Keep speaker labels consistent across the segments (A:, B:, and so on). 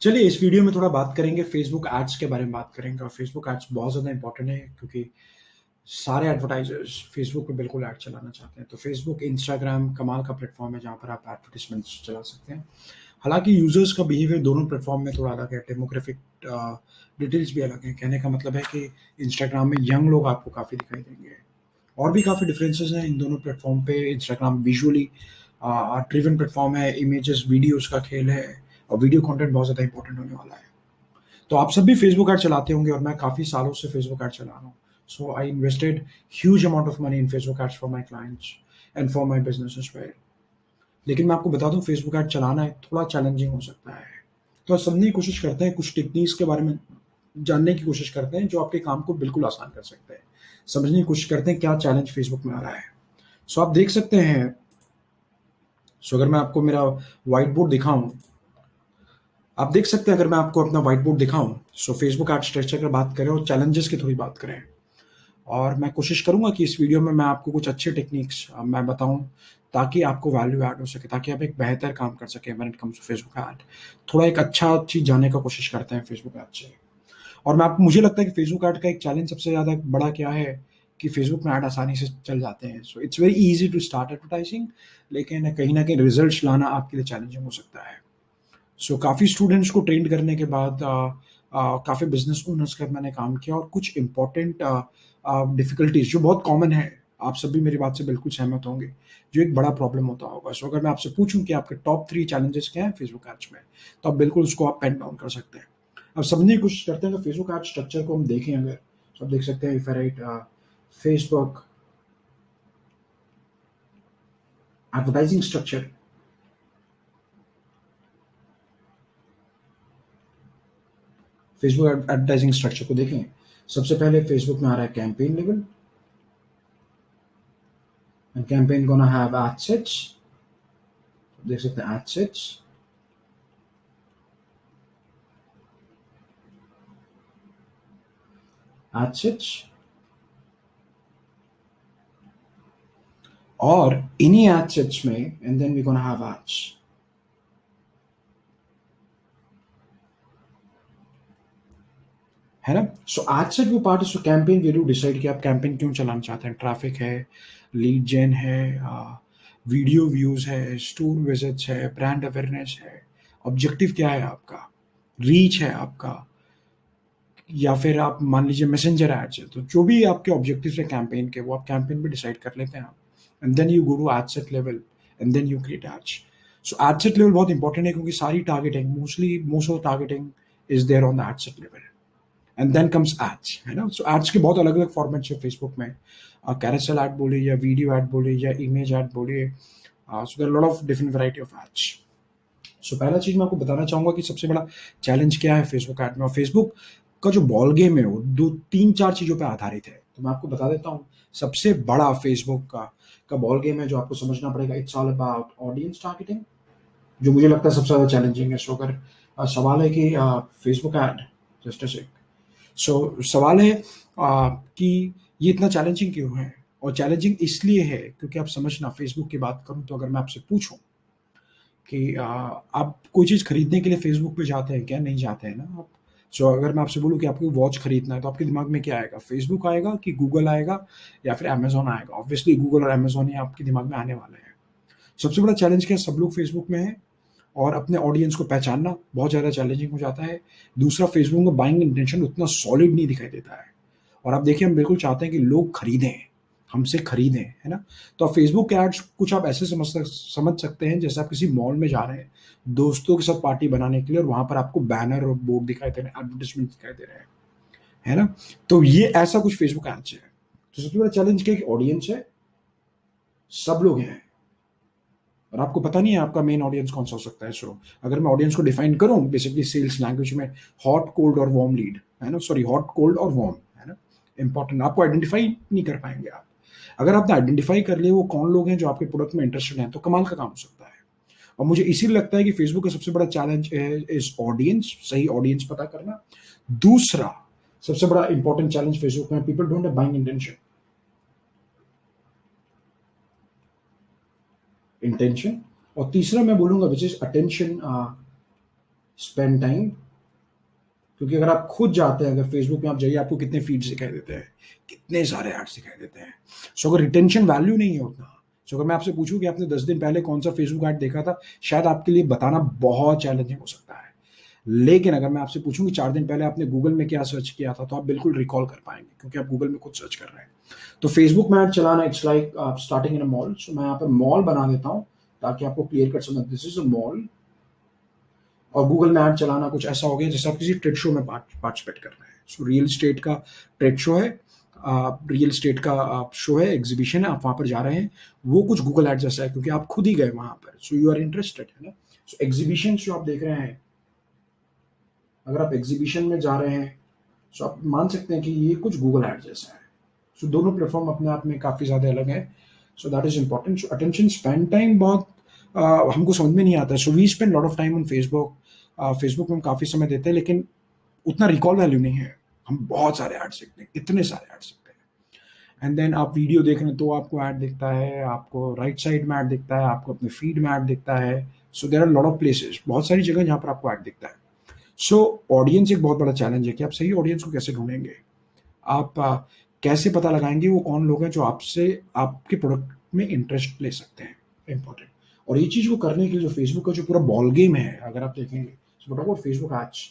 A: चलिए इस वीडियो में थोड़ा बात करेंगे फेसबुक एड्स के बारे में बात करेंगे और फेसबुक एड्स बहुत ज़्यादा इंपॉर्टेंट है क्योंकि सारे एडवर्टाइजर्स फेसबुक पे बिल्कुल ऐड चलाना चाहते हैं। तो फेसबुक, इंस्टाग्राम कमाल का प्लेटफॉर्म है जहाँ पर आप एडवर्टाइजमेंट्स चला सकते हैं। हालाँकि यूज़र्स का बिहेवियर दोनों प्लेटफॉर्म में थोड़ा अलग है, डेमोग्राफिक डिटेल्स भी अलग हैं। कहने का मतलब है कि इंस्टाग्राम में यंग लोग आपको काफ़ी दिखाई देंगे। और भी काफ़ी डिफरेंसेस हैं इन दोनों प्लेटफॉर्म पे। इंस्टाग्राम विजुअली ड्रिवन प्लेटफॉर्म है, इमेजेस, वीडियोज़ का खेल है और वीडियो कंटेंट बहुत ज़्यादा इंपॉर्टेंट होने वाला है। तो आप सब भी फेसबुक ऐड चलाते होंगे और मैं काफ़ी सालों से फेसबुक ऐड चला रहा हूँ। So I invested huge amount of money in Facebook ads for my clients and for my business as well. लेकिन मैं आपको बता दूँ फेसबुक ऐड चलाना थोड़ा चैलेंजिंग हो सकता है। तो समझने की कोशिश करते हैं, कुछ टेक्निक्स के बारे में जानने की कोशिश करते हैं जो आपके काम को बिल्कुल आसान कर सकते हैं। समझने की कोशिश करते हैं क्या चैलेंज फेसबुक में आ रहा है। सो आप देख सकते हैं, अगर मैं आपको मेरा व्हाइट बोर्ड दिखाऊँ, आप देख सकते हैं अगर मैं आपको अपना व्हाइट बोर्ड दिखाऊँ, फेसबुक एड स्ट्रक्चर की बात करें और चैलेंजेस की थोड़ी बात करें। और मैं कोशिश करूँगा कि इस वीडियो में मैं आपको कुछ अच्छे टेक्निक्स मैं बताऊँ ताकि आपको वैल्यू ऐड हो सके, ताकि आप एक बेहतर काम कर सकें when it comes to Facebook ad. थोड़ा एक अच्छा चीज़ जानने का कोशिश करते हैं फेसबुक ऐड से। और मुझे लगता है कि फेसबुक ऐड का एक चैलेंज सबसे ज़्यादा बड़ा क्या है कि फेसबुक में ऐड आसानी से चल जाते हैं। So it's very easy to start advertising, लेकिन कहीं न कहीं रिज़ल्ट्स लाना आपके लिए चैलेंजिंग हो सकता है। काफ़ी स्टूडेंट्स को ट्रेन करने के बाद काफ़ी बिज़नेस ओनर्स का मैंने काम किया और कुछ इम्पोर्टेंट डिफ़िकल्टीज़ जो बहुत कॉमन है, आप सब भी मेरी बात से बिल्कुल सहमत होंगे, जो एक बड़ा प्रॉब्लम होता होगा। अगर मैं आपसे पूछूँ कि आपके टॉप 3 चैलेंजेस क्या हैं फेसबुक एड्स में, तो आप बिल्कुल उसको आप पेन डाउन कर सकते हैं। अब समझने की कोशिश करते हैं तो फेसबुक एड स्ट्रक्चर को हम देखें अगर, तो आप देख सकते हैं if I right Facebook advertising structure, Facebook advertising structure को देखें, सबसे पहले फेसबुक में आ रहा है campaign level. And campaign gonna have ad sets, देख सकते हैं ad sets, ad sets और इन्हीं ad sets में and then we gonna have ads, है ना। ad set वो पार्ट है। कैंपेन वे डू डिसाइड कि आप कैंपेन क्यों चलाना चाहते हैं। ट्रैफिक है, लीड जेन है, वीडियो व्यूज है, स्टोर विजिट्स है, ब्रांड अवेयरनेस है, ऑब्जेक्टिव क्या है आपका, रीच है आपका, या फिर आप मान लीजिए मैसेंजर एड्स है। तो जो भी आपके ऑब्जेक्टिव्स है कैंपेन के, वो आप कैंपेन में डिसाइड कर लेते हैं आप, and then you go to ad set level and then you create ads. Ad set level बहुत इंपॉर्टेंट है क्योंकि सारी targeting most of targeting is there on the ad set level and then comes ads, है ना। Ads के बहुत अलग अलग फॉर्मेट्स है फेसबुक में। कैरोसेल ऐड बोलिए या वीडियो ऐड बोलिए या इमेज ऐड बोलिए, there lot of different variety of ads. पहला चीज़ मैं आपको बताना चाहूँगा कि सबसे बड़ा चैलेंज क्या है फेसबुक ऐड में। और फेसबुक का जो बॉल गेम है वो 2-3-4 चीज़ों पे आधारित है। तो मैं आपको बता देता हूँ, सबसे बड़ा फेसबुक का बॉल गेम है जो आपको समझना पड़ेगा, it's all about audience targeting, जो मुझे लगता है सबसे ज़्यादा चैलेंजिंग है। अगर सवाल है कि फेसबुक ऐड, जस्ट अ सेक, सवाल है कि ये इतना चैलेंजिंग क्यों है? और चैलेंजिंग इसलिए है क्योंकि आप समझना, फेसबुक की बात करूँ तो अगर मैं आपसे पूछूँ कि आप कोई चीज़ खरीदने के लिए फेसबुक पे जाते हैं क्या? नहीं जाते हैं ना आप। अगर मैं आपसे बोलूँ कि आपको वॉच खरीदना है तो आपके दिमाग में क्या आएगा? फेसबुक आएगा कि गूगल आएगा या फिर अमेज़न आएगा? ऑब्वियसली गूगल और अमेज़न ही आपके दिमाग में आने वाले हैं। सबसे बड़ा चैलेंज क्या है? सब लोग फेसबुक में हैं और अपने ऑडियंस को पहचानना बहुत ज़्यादा चैलेंजिंग हो जाता है। दूसरा, फेसबुक में बाइंग इंटेंशन उतना सॉलिड नहीं दिखाई देता है। और आप देखिए, हम बिल्कुल चाहते हैं कि लोग खरीदें, हमसे खरीदें, है ना? तो आप फेसबुक के एड्स कुछ आप ऐसे समझ सकते हैं जैसे आप किसी मॉल में जा रहे हैं, दोस्तों के साथ पार्टी बनाने के लिए, और वहाँ पर आपको बैनर और बोर्ड दिखाई दे रहे हैं, एडवर्टाइज़मेंट दिखाई दे रहे हैं, है ना? तो ये ऐसा कुछ फेसबुक एड्स है। तो सबसे बड़ा चैलेंज क्या है कि ऑडियंस है, सब लोग हैं और आपको पता नहीं है आपका मेन ऑडियंस कौन-सा हो सकता है। अगर मैं ऑडियंस को डिफाइन करूँ बेसिकली सेल्स लैंग्वेज में, हॉट, कोल्ड और वार्म लीड, है ना? हॉट, कोल्ड और वार्म, है ना? इम्पोर्टेंट, आपको आइडेंटिफाई नहीं कर पाएँगे आप। अगर आपने आइडेंटिफाई कर लिया वो कौन लोग हैं जो आपके प्रोडक्ट में इंटरेस्टेड हैं, तो कमाल का काम हो सकता है। और मुझे इसीलिए लगता है कि फेसबुक का सबसे बड़ा चैलेंज इज़ ऑडियंस, सही ऑडियंस पता करना। दूसरा, सबसे बड़ा इंपॉर्टेंट चैलेंज फेसबुक में, people don't have buying intention. Intention. और तीसरा मैं बोलूँगा which is attention spend time, क्योंकि अगर आप खुद जाते हैं, अगर फेसबुक में आप जाइए, आपको कितने फीड्स दिखाई देते हैं, कितने सारे एड्स दिखाई देते हैं। सो अगर रिटेंशन वैल्यू नहीं है उतना, सो अगर मैं आपसे पूछूं कि आपने 10 दिन पहले कौन सा फेसबुक ऐड देखा था, शायद आपके लिए बताना बहुत चैलेंजिंग हो सकता है। लेकिन अगर मैं आपसे पूछूं कि 4 दिन पहले आपने गूगल में क्या सर्च किया था, तो आप बिल्कुल रिकॉल कर पाएंगे, क्योंकि आप गूगल में खुद सर्च कर रहे हैं। तो फेसबुक में ऐड चलाना, it's like starting in a mall. So मैं यहाँ पर मॉल बना देता हूँ ताकि आपको क्लियर कट समझ, दिस इज अ मॉल। और गूगल में ऐड चलाना कुछ ऐसा हो गया जैसे आप किसी ट्रेड शो में पार्टिसिपेट कर रहे हैं। सो रियल स्टेट का ट्रेड शो है, रियल स्टेट का शो है, एग्जीबिशन है, आप वहां पर जा रहे हैं, वो कुछ गूगल ऐड जैसा है, क्योंकि आप खुद ही गए वहां पर, सो यू आर इंटरेस्टेड, है ना। सो एग्जीबिशन जो आप देख रहे हैं, अगर आप एग्जीबिशन में जा रहे हैं, सो आप मान सकते हैं कि ये कुछ गूगल ऐड जैसा है। सो दोनों प्लेटफॉर्म अपने आप में काफ़ी ज़्यादा अलग है। So that is important. So attention spend time बहुत हमको समझ में नहीं आता है। So we spend lot of time on Facebook. Facebook में हम काफ़ी समय देते हैं, लेकिन उतना रिकॉल वैल्यू नहीं है। हम बहुत सारे ऐड सीखते हैं, इतने सारे ऐड सीखते हैं। एंड देन आप वीडियो देख रहे हैं तो आपको ऐड दिखता है, आपको राइट साइड में ऐड दिखता है, आपको अपने फीड में ऐड दिखता है। So there are lot of places, बहुत सारी जगह जहाँ पर आपको ऐड दिखता है। सो ऑडियंस एक बहुत बड़ा चैलेंज है कि आप सही ऑडियंस को कैसे ढूंढेंगे। आप कैसे पता लगाएंगे वो कौन लोग हैं जो आपसे आपके प्रोडक्ट में इंटरेस्ट ले सकते हैं, इंपॉर्टेंट। और ये चीज को करने के लिए जो फेसबुक का जो पूरा बॉल गेम है, अगर आप देखेंगे, फेसबुक एड्स,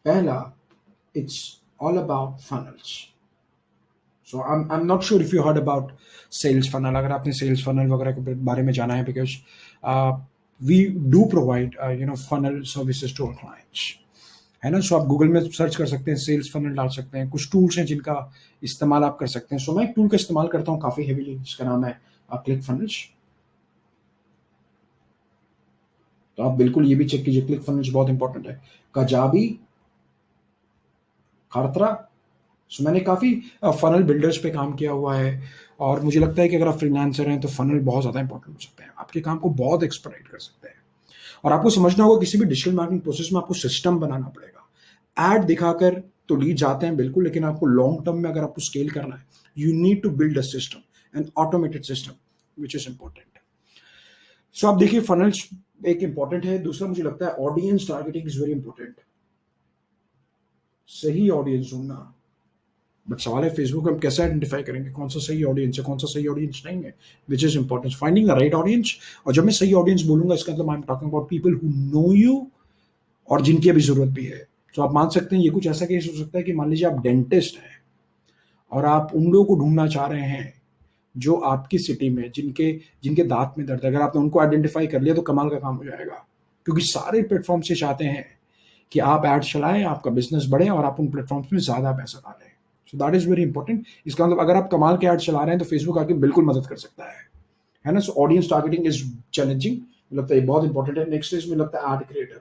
A: पहला, it's all about funnels. So I am not sure if you heard about sales funnel, अगर आपने सेल्स फनल वगैरह के बारे में जाना है, because we do provide funnel services to our clients, है ना। सो आप गूगल में सर्च कर सकते हैं, सेल्स फनल डाल सकते हैं, कुछ टूल्स हैं जिनका इस्तेमाल आप कर सकते हैं। सो मैं एक टूल का इस्तेमाल करता हूँ काफ़ी हेवीली, जिसका नाम है क्लिक फनल्स। तो आप बिल्कुल ये भी चेक कीजिए, क्लिक फनल्स बहुत इंपॉर्टेंट है। काजाबी, खारतरा। सो मैंने काफ़ी फनल बिल्डर्स पे काम किया हुआ है, और मुझे लगता है कि अगर आप फ्रीलांसर हैं तो फनल बहुत ज़्यादा इंपॉर्टेंट हो सकते हैं, आपके काम को बहुत एक्सपर्टाइट कर सकते हैं। और आपको समझना होगा, किसी भी डिजिटल मार्केटिंग प्रोसेस में आपको सिस्टम बनाना पड़ेगा। ऐड दिखाकर तो लीड जाते हैं बिल्कुल, लेकिन आपको लॉन्ग टर्म में अगर आपको स्केल करना है, you need to build a system, an automated system, which is important. So आप देखिए, फनल्स एक इंपॉर्टेंट है। दूसरा मुझे लगता है audience targeting is very important, सही ऑडियंस ढूंढना। बट सवाल है, फेसबुक हम कैसे आइडेंटिफाई करेंगे कौन सा सही ऑडियंस है, कौन सा सही ऑडियंस नहीं है, विच is important, finding the right audience. और जब मैं सही ऑडियंस बोलूंगा, इसका मतलब I am talking about people who know you, और जिनकी अभी जरूरत भी है। तो आप मान सकते हैं, ये कुछ ऐसा केस हो सकता है कि मान लीजिए आप डेंटिस्ट हैं और आप उन लोगों को ढूंढना चाह रहे हैं जो आपकी सिटी में, जिनके जिनके दांत में दर्द है। अगर आपने उनको आइडेंटिफाई कर लिया तो कमाल का काम हो जाएगा, क्योंकि सारे प्लेटफॉर्म से चाहते हैं कि आप ऐड चलाएं, आपका बिजनेस बढ़े और आप उन प्लेटफॉर्म्स में ज्यादा पैसा डालें। सो दैट इज वेरी इंपॉर्टेंट। इसका मतलब अगर आप कमाल के ऐड चला रहे हैं तो फेसबुक आके बिल्कुल मदद कर सकता है ना। So audience targeting is challenging, मुझे लगता है ये बहुत इंपॉर्टेंट है। नेक्स्ट इज, मुझे लगता है एड क्रिएटिव,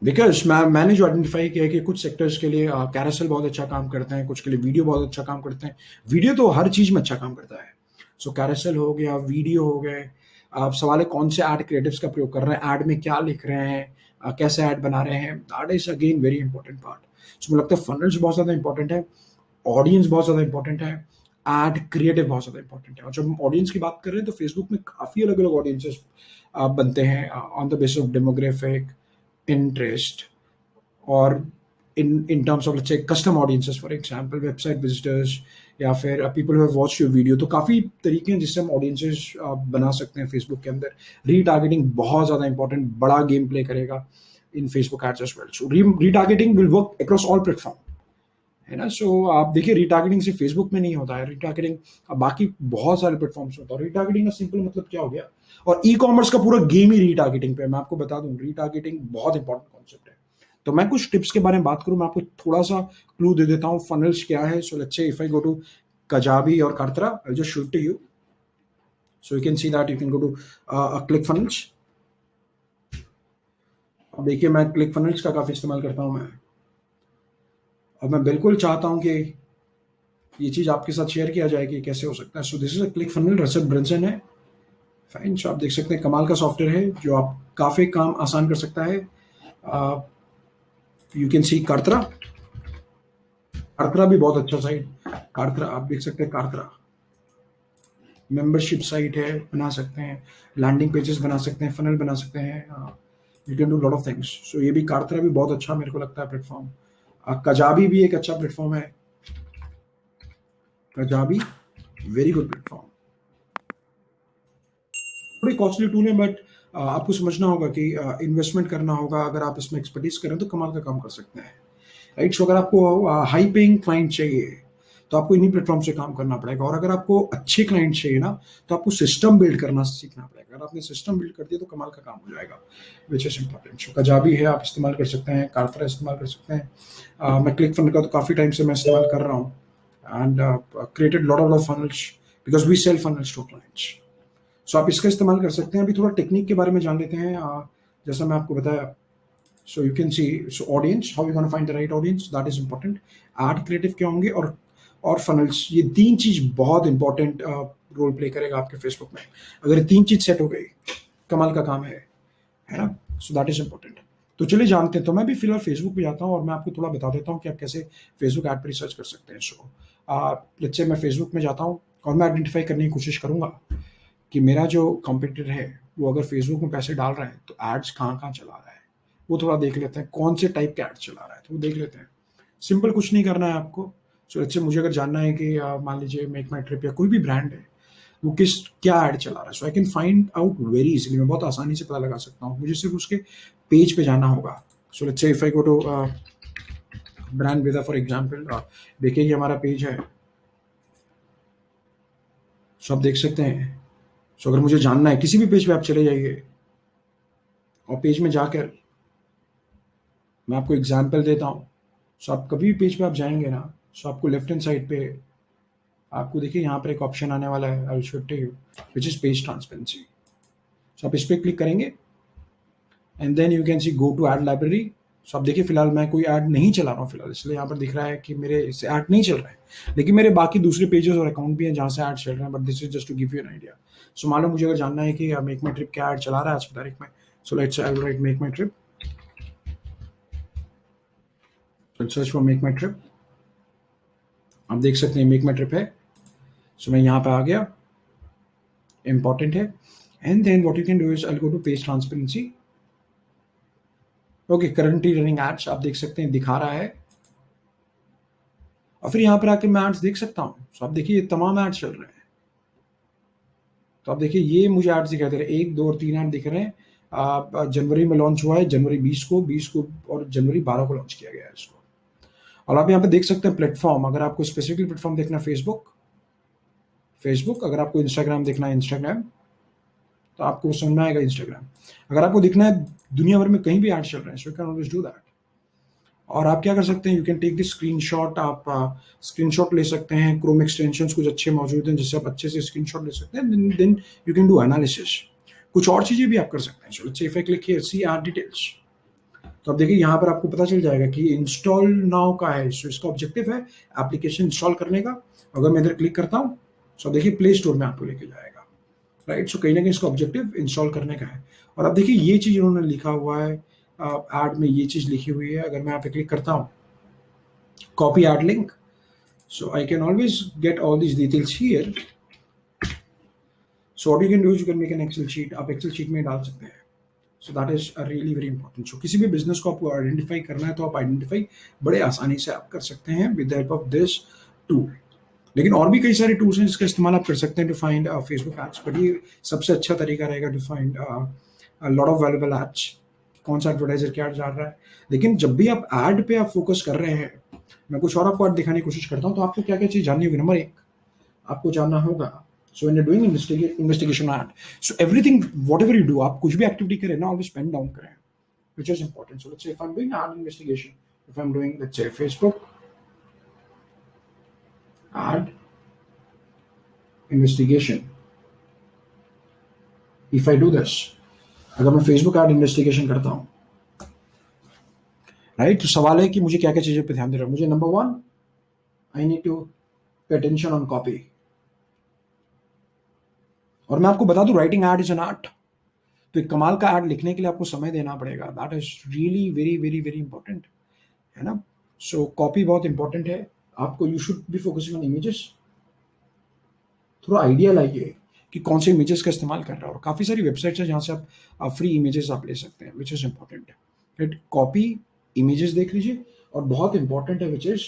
A: बिकॉज मैंने जो आइडेंटिफाई किया है कि कुछ सेक्टर्स के लिए कैरासल बहुत अच्छा काम करते हैं, कुछ के लिए वीडियो बहुत अच्छा काम करते हैं। वीडियो तो हर चीज में अच्छा काम करता है। सो कैरासल हो गया, वीडियो हो गए। अब सवाल है कौन से ऐड क्रिएटिव्स का प्रयोग कर रहे हैं, ऐड में क्या लिख रहे हैं, कैसे ऐड बना रहे हैं, that is again very important part. So मुझे लगता है फनल्स बहुत ज्यादा इंपॉर्टेंट है, ऑडियंस बहुत ज्यादा इंपॉर्टेंट है, एड क्रिएटिव बहुत ज्यादा इंपॉर्टेंट है। और जब हम ऑडियंस की बात कर रहे हैं तो फेसबुक में काफी अलग अलग ऑडियंसेस बनते हैं on the basis of demographic interest, और in terms of let's say custom audiences, for example website visitors, या फिर people who have watched your video. तो काफ़ी तरीके हैं जिससे हम ऑडियंसेस बना सकते हैं फेसबुक के अंदर। रीटारगेटिंग बहुत ज़्यादा इंपॉर्टेंट, बड़ा गेम प्ले करेगा in Facebook ads as well. So retargeting will work across all platform, है ना। सो आप देखिए, रीटारगेटिंग सिर्फ फेसबुक में नहीं होता है, रीटारगेटिंग बाकी बहुत सारे प्लेटफॉर्म्स होता है। रीटारगेटिंग का सिंपल मतलब क्या हो गया, और ई कॉमर्स का पूरा गेम ही रीटारगेटिंग पे है। मैं आपको बता दूं, रीटारगेटिंग बहुत इंपॉर्टेंट कॉन्सेप्ट है। तो मैं कुछ टिप्स के बारे में बात करूं, मैं आपको थोड़ा सा क्लू दे देता हूं, फनल्स क्या है। So let's say if I go to Kajabi or Kartra, I'll just show it to you. So you can see that you can go to ClickFunnels. अब देखिए, मैं ClickFunnels का काफ़ी इस्तेमाल करता हूँ मैं, और मैं बिल्कुल चाहता हूँ कि ये चीज़ आपके साथ शेयर किया जाए कि कैसे हो सकता है। सो दिस इज अ ClickFunnels, रसद ब्रंसन है, फाइन। सो आप देख सकते हैं, कमाल का सॉफ्टवेयर है जो आप काफ़ी काम आसान कर सकता है। You can C Kartra, Kartra भी बहुत अच्छा साइट, Kartra आप देख सकते हैं Kartra। मेंबरशिप साइट है, बना सकते हैं, लैंडिंग पेजेस बना सकते हैं, फनल बना सकते हैं, you can do lot of things. So ये भी कार्तरा भी बहुत अच्छा मेरे को लगता है प्लेटफॉर्म। कजाबी भी एक अच्छा प्लेटफॉर्म है, कजाबी वेरी गुड प्लेटफॉर्म। थोड़ी कॉस्टली टूल है बट आपको समझना होगा कि इन्वेस्टमेंट करना होगा। अगर आप इसमें एक्सपर्टीज करें तो कमाल का काम कर सकते हैं, राइट। सो अगर आपको हाई पेइंग क्लाइंट चाहिए तो आपको इन्हीं प्लेटफॉर्म से काम करना पड़ेगा, और अगर आपको अच्छे क्लाइंट चाहिए ना तो आपको सिस्टम बिल्ड करना सीखना पड़ेगा। अगर आपने सिस्टम बिल्ड कर दिया तो कमाल का काम हो जाएगा, विच इज इंपॉर्टेंट। सो कजाबी है, आप इस्तेमाल कर सकते हैं, कार्तरा इस्तेमाल कर सकते हैं। मैं क्लिक फनल का तो काफ़ी टाइम से मैं इस्तेमाल कर रहा हूँ, and created lot of funnels because we sell funnels to clients. So आप इसका इस्तेमाल कर सकते हैं। अभी थोड़ा टेक्निक के बारे में जान लेते हैं। जैसा मैं आपको बताया, so you can see, so audience, how you going to find the right audience, that is important। ad creative क्या होंगे, और funnels, ये तीन चीज बहुत इंपॉर्टेंट रोल प्ले करेगा आपके फेसबुक में। अगर ये तीन चीज सेट हो गई, कमाल का काम है ना। सो दैट इज इंपॉर्टेंट। तो चलिए जानते हैं। तो मैं भी फिलहाल फेसबुक पे जाता हूँ और मैं आपको थोड़ा बता देता हूँ कि आप कैसे फेसबुक ऐड पर रिसर्च कर सकते हैं। सो लेट्स से मैं फेसबुक में जाता हूँ और मैं आइडेंटिफाई करने की कोशिश करूंगा कि मेरा जो कॉम्पिटिटर है वो अगर फेसबुक में पैसे डाल रहा है तो एड्स कहाँ कहाँ चला रहा है, वो थोड़ा देख लेते हैं। कौन से टाइप के एड्स चला रहा है तो वो देख लेते हैं। सिंपल कुछ नहीं करना है आपको। सो अच्छे मुझे अगर जानना है कि मान लीजिए मेक माई ट्रिप या कोई भी ब्रांड है, वो किस क्या ऐड चला रहा है, so I can find out very easily. मैं बहुत आसानी से पता लगा सकता हूँ, मुझे सिर्फ उसके पेज पे जाना होगा। So let's say if I go to brand Veda for example, देखिए ये हमारा पेज है। सो आप देख सकते हैं। सो अगर मुझे जानना है, किसी भी पेज पे आप चले जाइए और पेज में जाकर मैं आपको एग्जाम्पल देता हूँ। सो आप कभी भी पेज पे आप जाएंगे ना, सो आपको लेफ्ट हैंड साइड पे आपको देखिए यहाँ पर एक ऑप्शन आने वाला है, I will show it to you, which is page transparency. So आप इस पर क्लिक करेंगे and then you can see go to ad library. So आप देखिए फिलहाल मैं कोई ऐड नहीं चला रहा हूँ फिलहाल, इसलिए यहाँ पर दिख रहा है कि मेरे इससे ऐड नहीं चल रहा है, लेकिन मेरे बाकी दूसरे पेजेस और अकाउंट भी हैं जहाँ से ऐड चल रहे हैं, but this is just to give you an idea. So मान लो मुझे अगर जानना है कि मेक माई ट्रिप क्या ऐड चला रहा है आज की तारीख में, so let's I will write make my trip, search for make my trip. आप देख सकते हैं मेक माई ट्रिप है। सो मैं यहाँ पे आ गया, इंपॉर्टेंट है। And then what you can do is I go to page transparency. Okay, currently running ads आप देख सकते हैं, दिखा रहा है। और फिर यहाँ पर आके मैं एड्स देख सकता हूँ। सो आप देखिए ये तमाम एड्स चल रहे हैं। तो आप देखिए ये मुझे एड्स दिखाई दे रहे हैं, 1 2 और 3 ऐड दिख रहे हैं। जनवरी में लॉन्च हुआ है, जनवरी 20 को और जनवरी 12 को लॉन्च किया गया है इसको। और आप यहाँ पे देख सकते हैं प्लेटफॉर्म, अगर आपको स्पेसिफिकली प्लेटफॉर्म देखना है फेसबुक, अगर आपको इंस्टाग्राम देखना है इंस्टाग्राम, तो आपको समझ में आएगा इंस्टाग्राम। अगर आपको दिखना है दुनिया भर में कहीं भी एड्स चल रहे हैं, so you can always do that. और आप क्या कर सकते हैं, you can take this screenshot. आप स्क्रीनशॉट ले सकते हैं। क्रोम एक्सटेंशंस कुछ अच्छे मौजूद हैं जिससे आप अच्छे से स्क्रीनशॉट ले सकते हैं। Then you can do analysis. कुछ और चीज़ें भी आप कर सकते हैं। So let's say if I click here see our details, तो आप देखिए यहाँ पर आपको पता चल जाएगा कि इंस्टॉल नाउ का है। सो इसका ऑब्जेक्टिव है एप्लीकेशन इंस्टॉल करने का। अगर मैं इधर क्लिक करता हूँ, सो देखिए प्ले स्टोर में आपको लेके जाएगा, राइट। सो कहीं ना कहीं इसका ऑब्जेक्टिव इंस्टॉल करने का है। और अब देखिए ये चीज़ उन्होंने लिखा हुआ है, ऐड में ये चीज़ लिखी हुई है। अगर मैं यहाँ पे क्लिक करता हूँ, copy ad link, so I can always get all these details here। So what you can do is you can make an Excel sheet, आप Excel sheet में डाल सकते हैं। So that is really very important। So किसी भी business को आपको identify करना है तो आप आइडेंटिफाई बड़े आसानी से आप कर सकते हैं with the help of this tool. लेकिन और भी कई सारे टूल्स हैं जिसका इस्तेमाल आप कर सकते हैं to find Facebook ads, but ये सबसे अच्छा तरीका रहेगा to find lot of valuable ads. कौन सा एडवर्टाइजर क्या जा रहा है। लेकिन जब भी आप ऐड पे आप फोकस कर रहे हैं, मैं कुछ और आपको ऐड दिखाने की कोशिश करता हूँ, तो आपको क्या क्या चीज़ जाननी होगी। नंबर 1 आपको जानना होगा, so when you doing investigation add, so everything what ever you do, आप कुछ भी एक्टिविटी करें ना, ऑलवेज पेन डाउन करें, which is important। So let's say if I'm doing ad investigation, if I'm doing, let's say, Facebook ad investigation, if I do this, अगर मैं Facebook ad investigation करता हूँ, राइट, तो सवाल है कि मुझे क्या क्या चीज़ों पे ध्यान देना है। मुझे number 1 I need to pay attention on copy. और मैं आपको बता दूं, writing ad is an art. तो एक कमाल का एड लिखने के लिए आपको समय देना पड़ेगा। That is really very very very important, है ना। सो कॉपी बहुत इंपॉर्टेंट है। आपको you should be focusing on images. थोड़ा आइडिया लाइए कि कौन से इमेजेस का इस्तेमाल कर रहा है, और काफ़ी सारी वेबसाइट्स हैं जहाँ से आप फ्री इमेजेस आप ले सकते हैं, which is important. Right, copy images देख लीजिए, और बहुत इंपॉर्टेंट है which is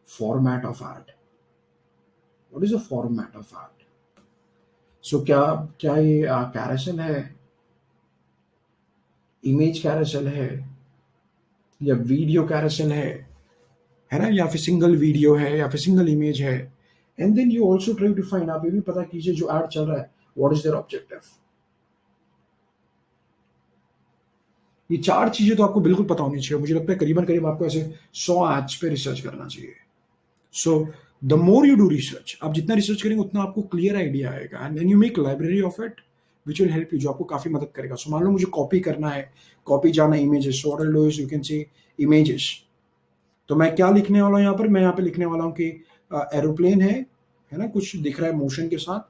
A: format of ad. What is a format of ad? So क्या क्या ये कैरोसेल है, इमेज कैरोसेल है, या वीडियो कैरोसेल है ना, या फिर सिंगल वीडियो है, या फिर सिंगल इमेज है? And then you also try to find, आप ये भी पता कीजिए जो एड चल रहा है व्हाट इज देयर ऑब्जेक्टिव। ये चार चीजें तो आपको बिल्कुल पता होनी चाहिए। मुझे लगता है करीबन करीब आपको ऐसे 100 एड्स पे रिसर्च करना चाहिए। So the more you do research, आप जितना रिसर्च करेंगे उतना आपको क्लियर आइडिया आएगा, and then you make library of it which will help you, जो आपको काफी मदद करेगा। सो मान लो मुझे कॉपी करना है, कॉपी जाना images, so what I do is you can C images. तो मैं क्या लिखने वाला हूँ यहाँ पर? मैं यहाँ पे लिखने वाला हूँ कि एरोप्लेन है ना, कुछ दिख रहा है मोशन के साथ,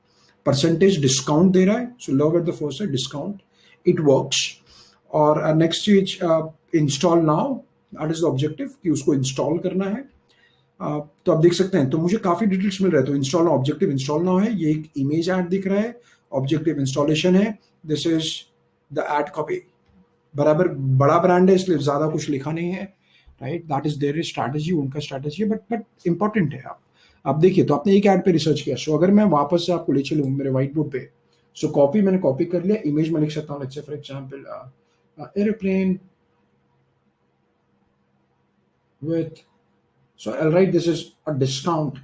A: परसेंटेज डिस्काउंट दे रहा है, so love at the first है डिस्काउंट, इट वर्क्स। और नेक्स्ट चीज install now, that is the objective कि उसको इंस्टॉल करना है। तो आप देख सकते हैं, तो मुझे काफी डिटेल्स मिल रहा है। तो इंस्टॉल ऑब्जेक्टिव इंस्टॉल नाउ है, ये एक इमेज ऐड दिख रहा है, ऑब्जेक्टिव इंस्टॉलेशन है, this is the ad copy. बराबर बड़ा ब्रांड है इसलिए ज्यादा कुछ लिखा नहीं है, right, that is their strategy, उनका स्ट्रैटेजी है, बट इंपॉर्टेंट है। आप देखिए, तो आपने एक ऐड पे रिसर्च किया। सो अगर मैं वापस से आपको ले चलूँ मेरे व्हाइट बोर्ड पे, सो कॉपी मैंने कॉपी कर लिया, इमेज में लिख सकता हूँ, let's say for example aeroplane with, so I'll write this is a discount.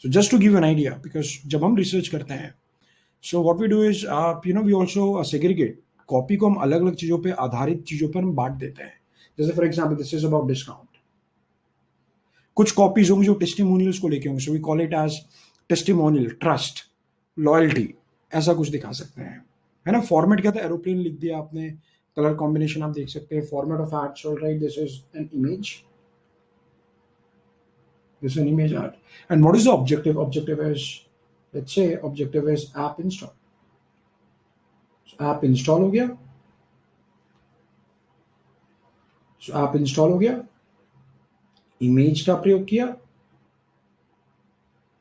A: So just to give you an idea, because जब हम रिसर्च करते हैं, so what we do is we also segregate, copy को हम अलग अलग चीजों पे आधारित चीजों पर हम बांट देते हैं। जैसे for example this is about discount, कुछ कॉपीज होंगी जो टेस्टिमोनियल्स को लेके होंगे, so we call it as testimonial, trust, loyalty, ऐसा कुछ दिखा सकते हैं, है ना। फॉर्मेट क्या था? एरोप्लेन लिख दिया आपने, कलर कॉम्बिनेशन आप देख सकते हैं, format of ad, so right this is an image, this is an image art. And what is the objective? Objective is, let's say objective is app install. So app install हो गया, so app install हो गया, image का प्रयोग किया,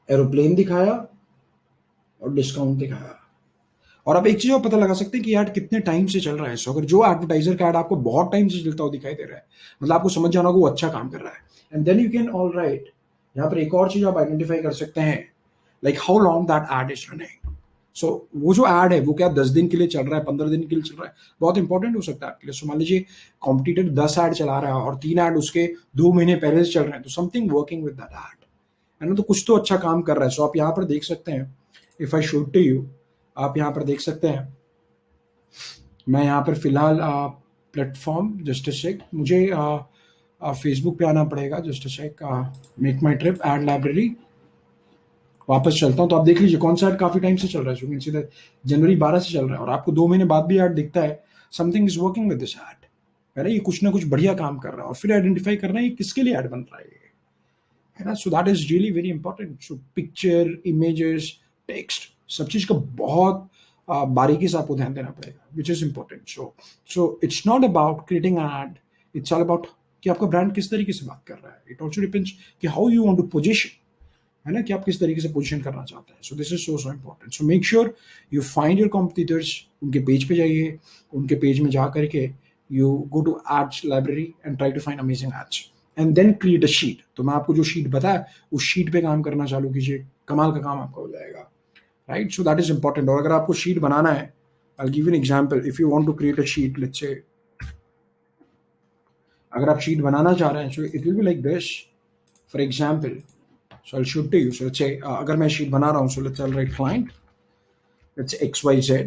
A: aeroplane दिखाया, और discount दिखाया। और आप एक चीज और पता लगा सकते हैं कि ऐड कितने टाइम से चल रहा है। सो अगर जो एडवर्टाइजर का ऐड आपको बहुत टाइम से चलता हुआ दिखाई दे रहा है, मतलब आपको समझ जाना होगा वो अच्छा काम कर रहा है। And then you can all right, यहाँ पर एक और चीज आप आइडेंटिफाई कर सकते हैं, like how long that ad is running. So वो जो एड है वो क्या 10 दिन के लिए चल रहा है, 15 दिन के लिए चल रहा है, बहुत इंपॉर्टेंट हो सकता है आपके लिए। सो मान लीजिए कॉम्पिटिटर 10 ऐड चला रहा है और 3 ऐड उसके 2 महीने पहले से चल रहे हैं, तो something working with that add, है ना, तो कुछ तो अच्छा काम कर रहा है। सो आप यहाँ पर देख सकते हैं, if I show to you, आप यहाँ पर देख सकते हैं, मैं यहाँ पर फिलहाल प्लेटफॉर्म जस्ट अ सेक, मुझे फेसबुक पे आना पड़ेगा, just a sec, make my trip, ad library, वापस चलता हूँ। तो आप देख लीजिए कौन सा ऐड काफी टाइम से चल रहा है, सीधा जनवरी 12 से चल रहा है, और आपको 2 महीने बाद भी ऐड दिखता है, something is working with this add, है ना, ये कुछ ना कुछ बढ़िया काम कर रहा है। और फिर आइडेंटिफाई करना है किसके लिए ऐड बन रहा है ना। सो that is really very important. So picture, images, text, सब चीज का बहुत बारीकी से आपको ध्यान देना पड़ेगा, which is important. So it's not about creating ad, it's all about कि आपका ब्रांड किस तरीके से बात कर रहा है। इट ऑल्सो डिपेंड्स कि how you want to position, है ना, कि आप किस तरीके से पोजीशन करना चाहते हैं। So this is so important. So make sure you find your competitors, उनके पेज पे जाइए, उनके पेज में जा करके you go to ads library and try to find amazing ads, and then create a sheet. तो मैं आपको जो शीट बताया उस शीट पे काम करना चालू कीजिए, कमाल का काम आपका हो जाएगा, right. So that is important. और अगर आपको शीट बनाना है, I give an example, if you want to create a sheet, let's say अगर आप शीट बनाना चाह रहे हैं, so it will be like this, for example, so I'll show it to you. So let's say अगर मैं sheet बना रहा हूँ, so let's say I'll write client, let's say XYZ,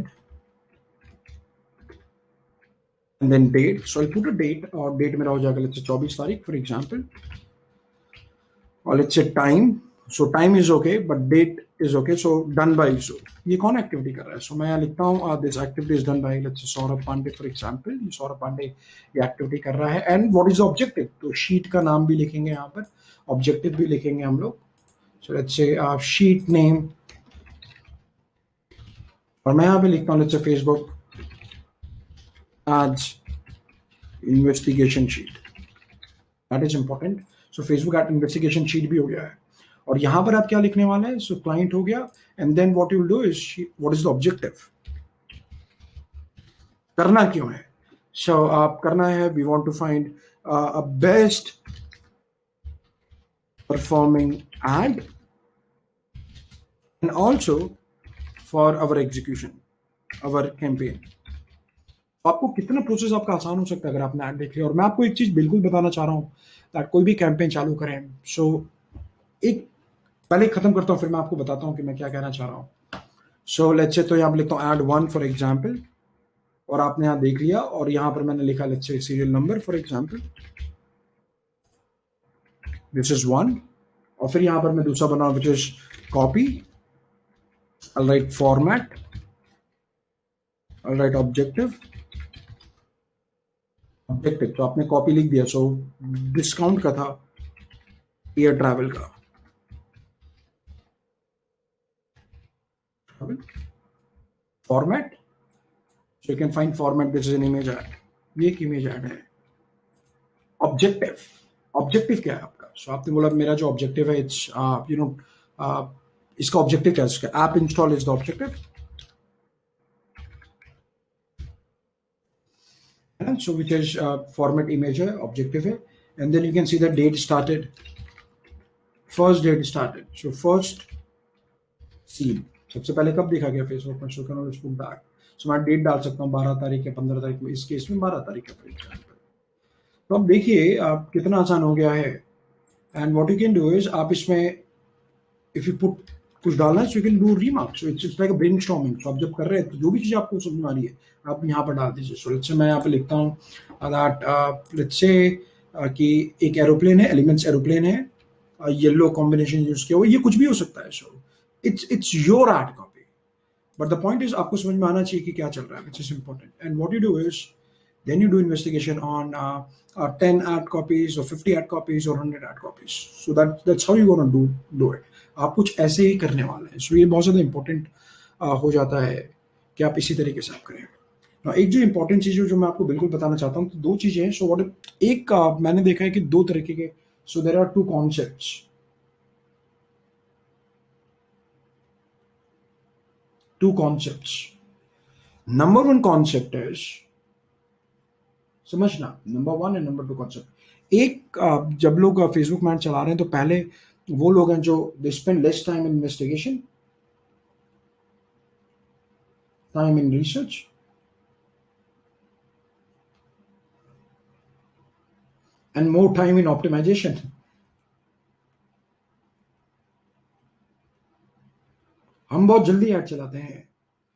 A: and then date. So I'll put a date, और date मेरा हो जाएगा let's say 24 तारीख for example, और let's say time. So time is okay, but date is okay. So done by, so ये कौन activity कर रहा है? So मैं यहाँ लिखता हूँ this activity is done by let's say Saurabh Pandey for example. ये सौरभ पांडे ये एक्टिविटी कर रहा है, and what is the objective? तो शीट का नाम भी लिखेंगे यहाँ पर, ऑब्जेक्टिव भी लिखेंगे हम लोग। So let's say sheet name, और मैं यहाँ पे लिखता हूँ let's say Facebook ads investigation sheet, that is important. So Facebook ad investigation sheet भी हो गया है। और यहाँ पर आप क्या लिखने वाले हैं? सो क्लाइंट हो गया, and then what you will do is what is the objective, करना क्यों है? सो आप करना है, we want to find a best performing ad and also for our execution, our campaign. तो आपको कितना प्रोसेस आपका आसान हो सकता है अगर आपने ऐड देख लिया। और मैं आपको एक चीज बिल्कुल बताना चाह रहा हूँ दैट कोई भी कैंपेन चालू करें, सो एक पहले खत्म करता हूँ फिर मैं आपको बताता हूँ कि मैं क्या कहना चाह रहा हूँ। सो लेट्स से तो यहाँ पे लिखता हूँ ऐड 1 फॉर एग्जाम्पल, और आपने यहाँ देख लिया, और यहाँ पर मैंने लिखा let's say serial number for example, this is 1। और फिर यहाँ पर मैं दूसरा बनाऊँ which is copy, I'll write format, I'll write objective, objective तो आपने कॉपी लिख दिया। सो डिस्काउंट का था, एयर ट्रैवल का, format, so you can find format, this is an image add, ये एक इमेज ऐड है। ऑब्जेक्टिव, ऑब्जेक्टिव क्या है आपका? सो आपने बोला मेरा जो ऑब्जेक्टिव है इट्स यू नो इसका ऑब्जेक्टिव क्या है? इसका app install is the objective, so which is format image है, objective है, and then you can see the date started, first date started, so first scene सबसे पहले कब देखा गया फेसबुक में? So can always put that, so मैं date डाल सकता हूँ 12 तारीख या 15 तारीख में, इस केस में 12 तारीख है फॉर एग्जाम्पल। तो अब देखिए आप कितना आसान हो गया है। And what you can do is आप इसमें इफ यू पुट कुछ डालना है so you can do remark, so it's like a brainstorming. So आप जब कर रहे हैं तो जो भी चीज़ आपको समझ में आ रही है आप यहाँ पर डाल दीजिए। सो लेट्स से मैं यहाँ पे लिखता हूँ दैट लेट्स से कि एक एरोप्लेन है, एलिमेंट्स एरोप्लेन है, येलो कॉम्बिनेशन यूज किया हुआ, ये कुछ भी हो सकता है। So it's your ad copy, but the point is आपको समझ में आना चाहिए कि क्या चल रहा है, विच is important. And what you do is then you do investigation on 10 ad copies or 50 ad copies or 100 ad copies, so that's how you're going to do it। आप कुछ ऐसे ही करने वाले हैं। सो ये बहुत ज़्यादा इंपॉर्टेंट हो जाता है कि आप इसी तरीके से आप करें। एक जो इंपॉर्टेंट चीज़ जो मैं आपको बिल्कुल बताना चाहता हूँ, तो दो चीज़ें हैं। सो व्हाट एक मैंने देखा है कि दो तरीके के, so there are two concepts, number one concept is समझना, नंबर 1 एंड नंबर 2 कॉन्सेप्ट। एक जब लोग फेसबुक मैच चला रहे हैं तो पहले वो लोग हैं जो they spend less time in investigation, time in research and more time in optimization. हम बहुत जल्दी ऐड चलाते हैं।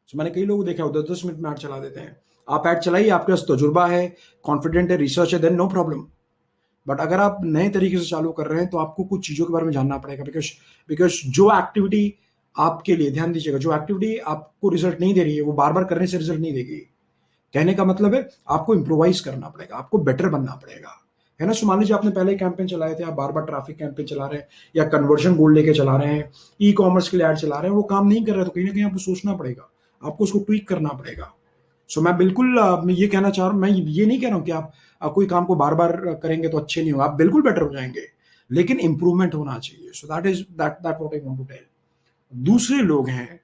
A: तो मैंने कई लोगों को देखा 10-10 मिनट में ऐड चला देते हैं। आप ऐड चलाइए, आपके पास तजुर्बा है, कॉन्फिडेंट है, रिसर्च है, देन नो प्रॉब्लम। बट अगर आप नए तरीके से चालू कर रहे हैं तो आपको कुछ चीज़ों के बारे में जानना पड़ेगा, बिकॉज जो एक्टिविटी आपके लिए, ध्यान दीजिएगा, जो एक्टिविटी आपको रिजल्ट नहीं दे रही है वो बार बार करने से रिजल्ट नहीं देगी। कहने का मतलब है आपको इम्प्रोवाइज करना पड़ेगा, आपको बेटर बनना पड़ेगा, है ना। सो मान लीजिए आपने पहले कैंपेन चलाए थे, आप बार बार ट्रैफिक कैंपेन चला रहे हैं या कन्वर्जन गोल लेके चला रहे हैं, ई कॉमर्स के लिए ऐड चला रहे हैं, वो काम नहीं कर रहा है, तो कहीं ना कहीं आपको सोचना पड़ेगा, आपको उसको ट्वीक करना पड़ेगा। सो मैं बिल्कुल मैं ये कहना चाह रहा हूँ, मैं ये नहीं कह रहा हूँ कि आप कोई काम को बार बार करेंगे तो अच्छे नहीं होगा, आप बिल्कुल बेटर हो जाएंगे, लेकिन इंप्रूवमेंट होना चाहिए। So that what I want to tell. दूसरे लोग हैं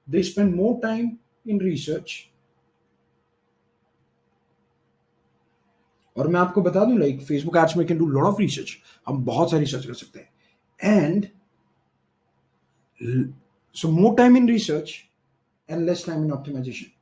A: they spend more time in research, और मैं आपको बता दूं लाइक फेसबुक एड्स में can do lot of research, हम बहुत सारी रिसर्च कर सकते हैं। And so more time in research and less time in optimization.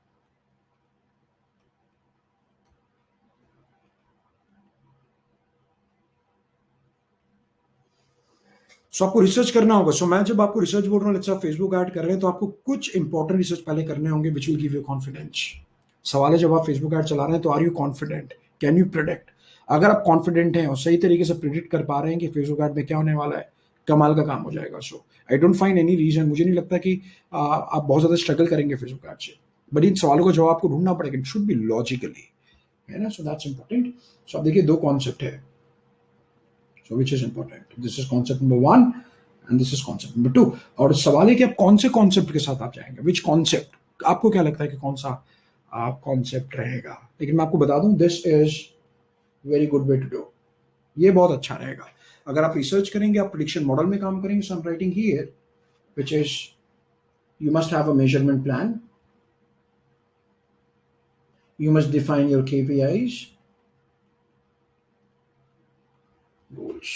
A: So आपको रिसर्च करना होगा। सो मैं जब आपको रिसर्च बोल रहा हूँ, अच्छा फेसबुक ऐड कर रहे हैं तो आपको कुछ इंपॉर्टेंट रिसर्च पहले करने होंगे which will give you confidence. सवाल है जब आप फेसबुक ऐड चला रहे हैं तो are you confident, can you predict? अगर आप कॉन्फिडेंट हैं और सही तरीके से प्रिडिक्ट कर पा रहे हैं कि फेसबुक ऐड में क्या होने वाला है, कमाल का काम हो जाएगा। So I don't find any reason, मुझे नहीं लगता कि आप बहुत ज़्यादा स्ट्रगल करेंगे फेसबुक ऐड से, बट इन सवालों का जवाब आपको ढूंढना पड़ेगा, इट शुड बी लॉजिकली, है ना। So that's important. सो आप देखिए दो कॉन्सेप्ट है, so which is important, this is concept number 1 and this is concept number 2। और सवाल है कि आप कौन से कॉन्सेप्ट के साथ आप जाएंगे, विच कॉन्सेप्ट, आपको क्या लगता है कि कौन सा कॉन्सेप्ट रहेगा। लेकिन मैं आपको बता दूं this is very good way to do, ये बहुत अच्छा रहेगा। अगर आप रिसर्च करेंगे, आप प्रेडिक्शन मॉडल में काम करेंगे, so I am writing here which is you must have a measurement plan, you must define your KPIs, goals.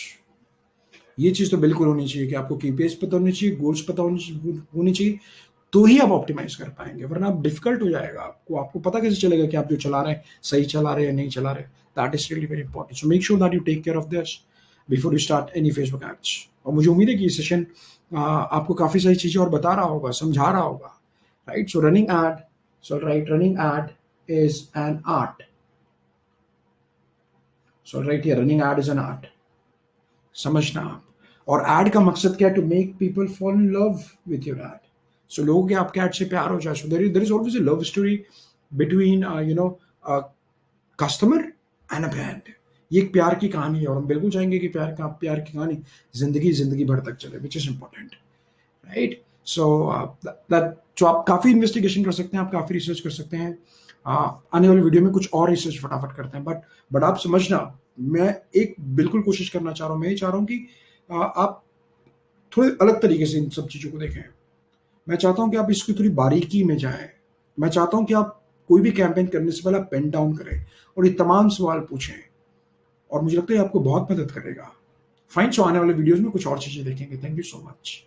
A: ये चीज तो बिल्कुल होनी चाहिए कि आपको केपीआईज पता होनी चाहिए, गोल्स पता होनी चाहिए, तो ही आप ऑप्टिमाइज कर पाएंगे, वरना आप डिफिकल्ट हो जाएगा आपको। आपको पता कैसे चलेगा कि आप जो चला रहे हैं सही चला रहे हैं या नहीं चला रहे? That is really very important. So make sure that you take care of this before you start any Facebook ads. और मुझे उम्मीद है कि ये सेशन आपको काफी सारी चीजें और बता रहा होगा, समझा रहा होगा, right? So running ad, so right, running ad is an art. So right, ये running ad is an art, समझना आप। और एड का मकसद क्या है? To make people fall in love with your ad. So लोगों के आपके एड से प्यार हो जाए। So there is always a love story between customer and a brand. ये एक प्यार की कहानी है, और हम बिल्कुल चाहेंगे कि प्यार की कहानी जिंदगी भर तक चले, विच इज इंपॉर्टेंट, राइट? सो जो आप काफ़ी इन्वेस्टिगेशन कर सकते हैं, आप काफ़ी रिसर्च कर सकते हैं। आने वाली वीडियो में कुछ और रिसर्च फटाफट करते हैं, बट आप समझना, मैं एक बिल्कुल कोशिश करना चाह रहा हूँ, मैं ये चाह रहा हूँ कि आप थोड़े अलग तरीके से इन सब चीज़ों को देखें। मैं चाहता हूँ कि आप इसकी थोड़ी बारीकी में जाएं। मैं चाहता हूँ कि आप कोई भी कैंपेन करने से पहले आप पेन डाउन करें और ये तमाम सवाल पूछें, और मुझे लगता है आपको बहुत मदद करेगा। फाइन, सो आने वाले वीडियोस में कुछ और चीज़ें देखेंगे। Thank you so much.